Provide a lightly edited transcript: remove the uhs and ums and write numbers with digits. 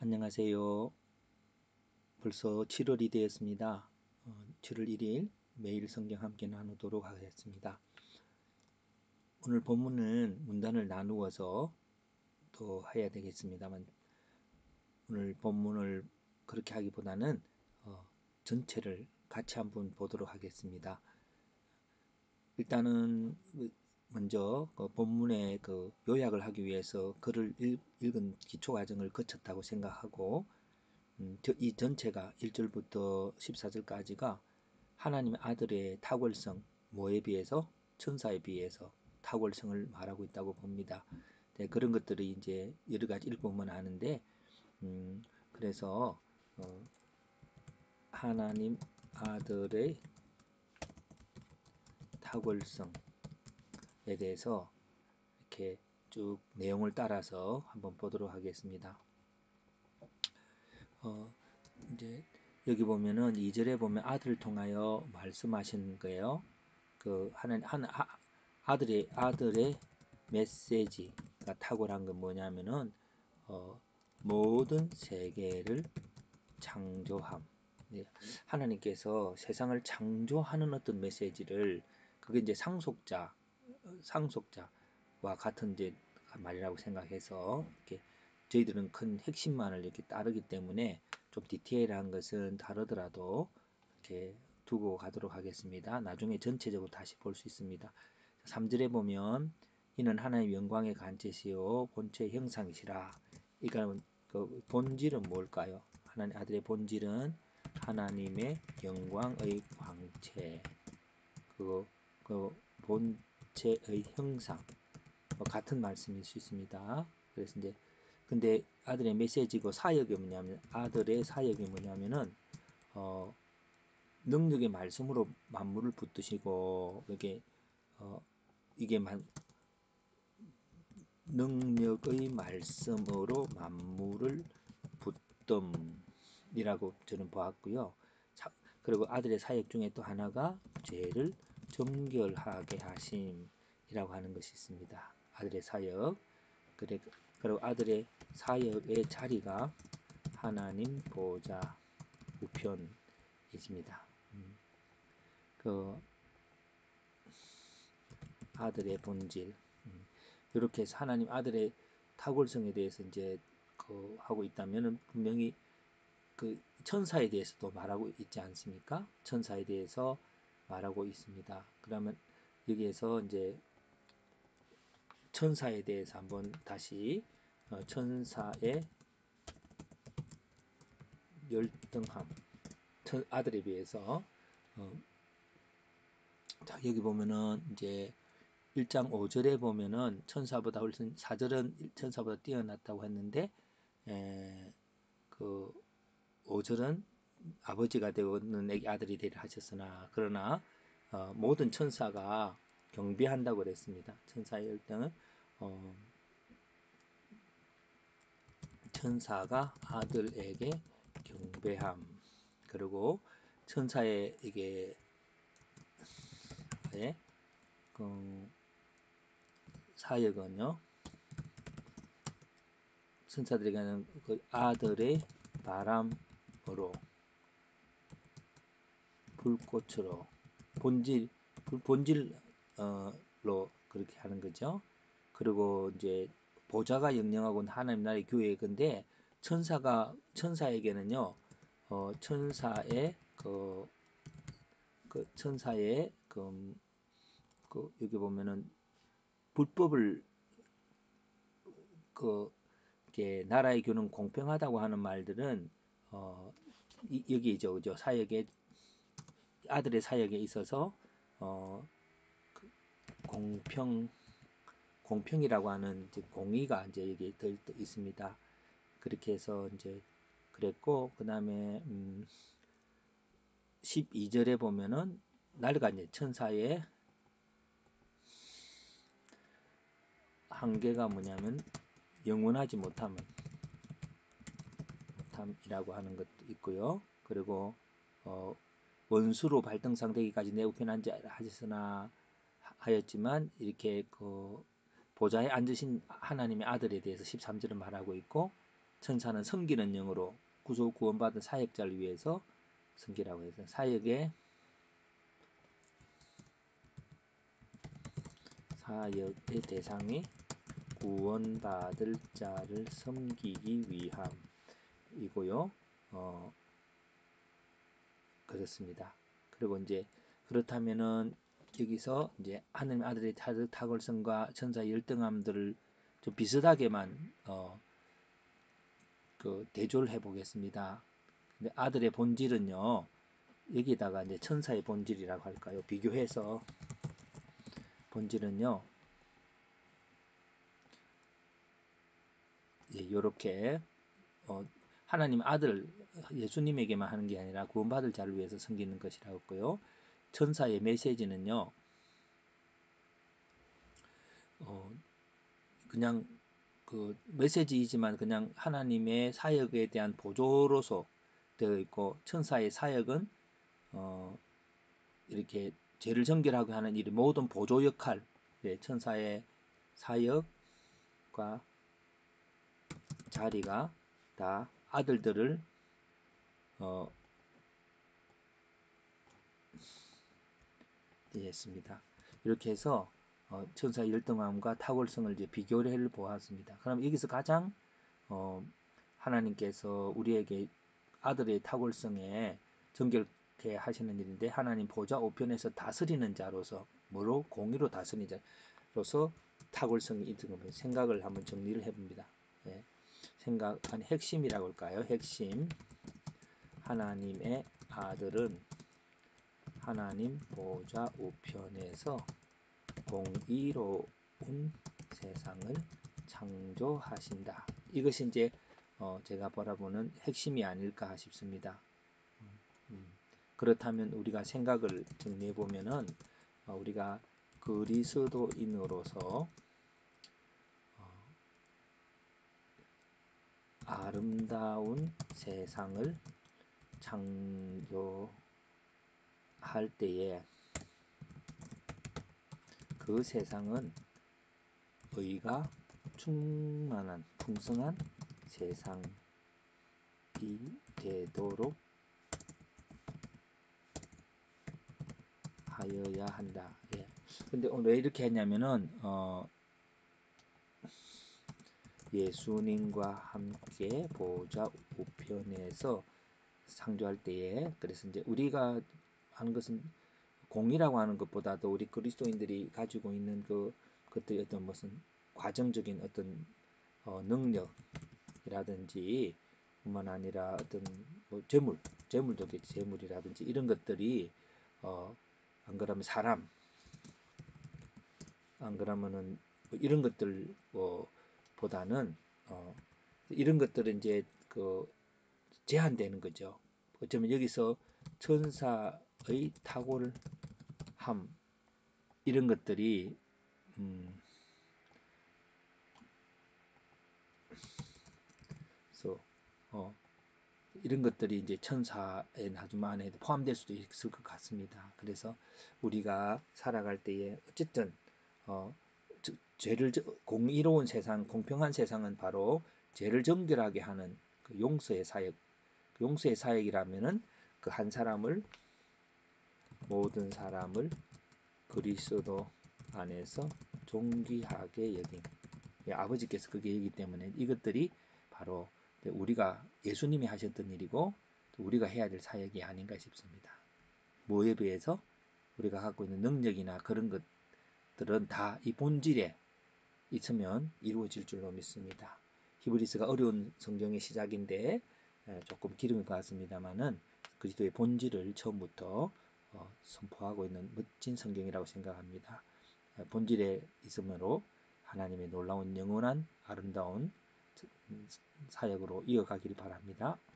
안녕하세요. 벌써 7월이 되었습니다. 7월 1일 매일 성경 함께 나누도록 하겠습니다. 오늘 본문은 문단을 나누어서 또 해야 되겠습니다만 오늘 본문을 그렇게 하기보다는 전체를 같이 한번 보도록 하겠습니다. 일단은 먼저 본문의 요약을 하기 위해서 글을 읽은 기초 과정을 거쳤다고 생각하고 이 전체가 1절부터 14절까지가 하나님의 아들의 탁월성, 뭐에 비해서? 천사에 비해서 탁월성을 말하고 있다고 봅니다. 네, 그런 것들이 이제 여러 가지 읽어보면 아는데, 그래서 하나님 아들의 탁월성에 대해서 이렇게 쭉 내용을 따라서 한번 보도록 하겠습니다. 이제 여기 보면은 2절에 보면 아들을 통하여 말씀하신 거예요. 아들의 메시지가 탁월한 건 뭐냐면은 모든 세계를 창조함. 하나님께서 세상을 창조하는 어떤 메시지를 그게 이제 상속자와 같은 이제 말이라고 생각해서 이렇게 저희들은 큰 핵심만을 이렇게 따르기 때문에 좀 디테일한 것은 다르더라도 이렇게 두고 가도록 하겠습니다. 나중에 전체적으로 다시 볼 수 있습니다. 3절에 보면 이는 하나님의 영광의 간체시요 본체의 형상이시라. 그러니까 그 본질은 뭘까요? 하나님 아들의 본질은 하나님의 영광의 광채, 그 본체의 형상, 같은 말씀일 수 있습니다. 그래서 이제 근데 아들의 메시지고 사역이 뭐냐면 아들의 사역이 뭐냐면은 능력의 말씀으로 만물을 붙드시고 이게 능력의 말씀으로 만물을 붙듦이라고 저는 보았고요. 그리고 아들의 사역 중에 또 하나가 죄를 정결하게 하심이라고 하는 것이 있습니다. 아들의 사역. 그리고 아들의 사역의 자리가 하나님 보좌 우편이십니다. 그 아들의 본질. 이렇게 해서 하나님 아들의 탁월성에 대해서 이제 하고 있다면은 분명히 그 천사에 대해서도 말하고 있지 않습니까? 천사에 대해서 말하고 있습니다. 그러면 여기에서 이제 천사에 대해서 한번 다시 천사의 열등함, 아들에 비해서 자 여기 보면은 이제 1장 5절에 보면은 천사보다 훨씬 4절은 천사보다 뛰어났다고 했는데 그 5절은 아버지가 되고는 애기 아들이 되리라 하셨으나 그러나 모든 천사가 경배한다고 그랬습니다. 천사의 열등은 천사가 아들에게 경배함. 그리고 천사의 이게 사역은요. 천사들에게는 그 아들의 바람으로 불꽃으로 본질로 그렇게 하는 거죠. 그리고 이제 보좌가 영영하고 하나님 나라의 교회의 건데 천사에게는요 천사의 천사의 여기 보면은 불법을 이렇게 나라의 교는 공평하다고 하는 말들은 여기죠, 그죠? 사역에 아들의 사역에 있어서 공평이라고 하는 이제 공의가 이제 여기 들 있습니다. 그렇게 해서 이제 그랬고 그 다음에 12절에 보면은 날과 이제 천사의 한계가 뭐냐면 영원하지 못함이라고 하는 것도 있고요. 그리고 원수로 발등상되기까지 내 우편에 앉아 하셨으나 하였지만 이렇게 보좌에 앉으신 하나님의 아들에 대해서 13절은 말하고 있고 천사는 섬기는 영으로 구원받은 사역자를 위해서 섬기라고 해서 사역의 대상이 구원받을 자를 섬기기 위함이고요. 그렇습니다. 그리고 이제 그렇다면은 여기서 이제 하느님 아들의 탁월성과 천사의 열등함들을 좀 비슷하게만 그 대조를 해보겠습니다. 근데 아들의 본질은요, 여기다가 이제 천사의 본질이라고 할까요? 비교해서 본질은요, 예, 이렇게 하나님 아들 예수님에게만 하는 게 아니라 구원받을 자를 위해서 섬기는 것이라고 했고요. 천사의 메시지는요, 그냥 그 메시지이지만 그냥 하나님의 사역에 대한 보조로서 되어 있고, 천사의 사역은 이렇게 죄를 정결하게 하는 이 모든 보조 역할, 네, 천사의 사역과 자리가 다 아들들을 했습니다. 이렇게 해서 천사의 열등함과 탁월성을 이제 비교를 보았습니다. 그럼 여기서 가장 하나님께서 우리에게 아들의 탁월성에 정결케 하시는 일인데, 하나님 보좌 우편에서 다스리는 자로서 뭐로 공의로 다스리는 자로서 탁월성이 있는 것 생각을 한번 정리를 해봅니다. 네. 생각 아니 핵심이라고 할까요? 핵심. 하나님의 아들은 하나님 보좌 우편에서 공의로운 세상을 창조하신다. 이것이 이제 제가 바라보는 핵심이 아닐까 싶습니다. 그렇다면 우리가 생각을 정리해 보면은 우리가 그리스도인으로서 아름다운 세상을 창조할 때에 그 세상은 의가 충만한 풍성한 세상이 되도록 하여야 한다. 예. 근데 오늘 왜 이렇게 했냐면은 예수님과 함께 보좌 우편에서 창조할 때에, 그래서 이제 우리가 하는 것은 공이라고 하는 것보다도 우리 그리스도인들이 가지고 있는 그것들이 어떤 무슨 과정적인 어떤 능력이라든지 뿐만 아니라 어떤 뭐 재물도 재물이라든지 이런 것들이 안 그러면 사람, 안 그러면은 뭐 이런 것들 보다는 이런 것들은 이제 제한되는 거죠. 어쩌면 여기서 천사의 탁월함 이런 것들이 그래서 이런 것들이 이제 천사의 나중 안에 포함될 수도 있을 것 같습니다. 그래서 우리가 살아갈 때에 어쨌든 죄를 공의로운 세상, 공평한 세상은 바로 죄를 정결하게 하는 그 용서의 사역. 용서의 사역이라면은 그 한 사람을, 모든 사람을 그리스도 안에서 존귀하게 여긴, 아버지께서 그게 이기 때문에 이것들이 바로 우리가 예수님이 하셨던 일이고 또 우리가 해야 될 사역이 아닌가 싶습니다. 뭐에 비해서 우리가 갖고 있는 능력이나 그런 것들은 다 이 본질에 있으면 이루어질 줄로 믿습니다. 히브리서가 어려운 성경의 시작인데 조금 길은 것 같습니다만은 그리스도의 본질을 처음부터 선포하고 있는 멋진 성경이라고 생각합니다. 본질에 있으므로 하나님의 놀라운 영원한 아름다운 사역으로 이어가기를 바랍니다.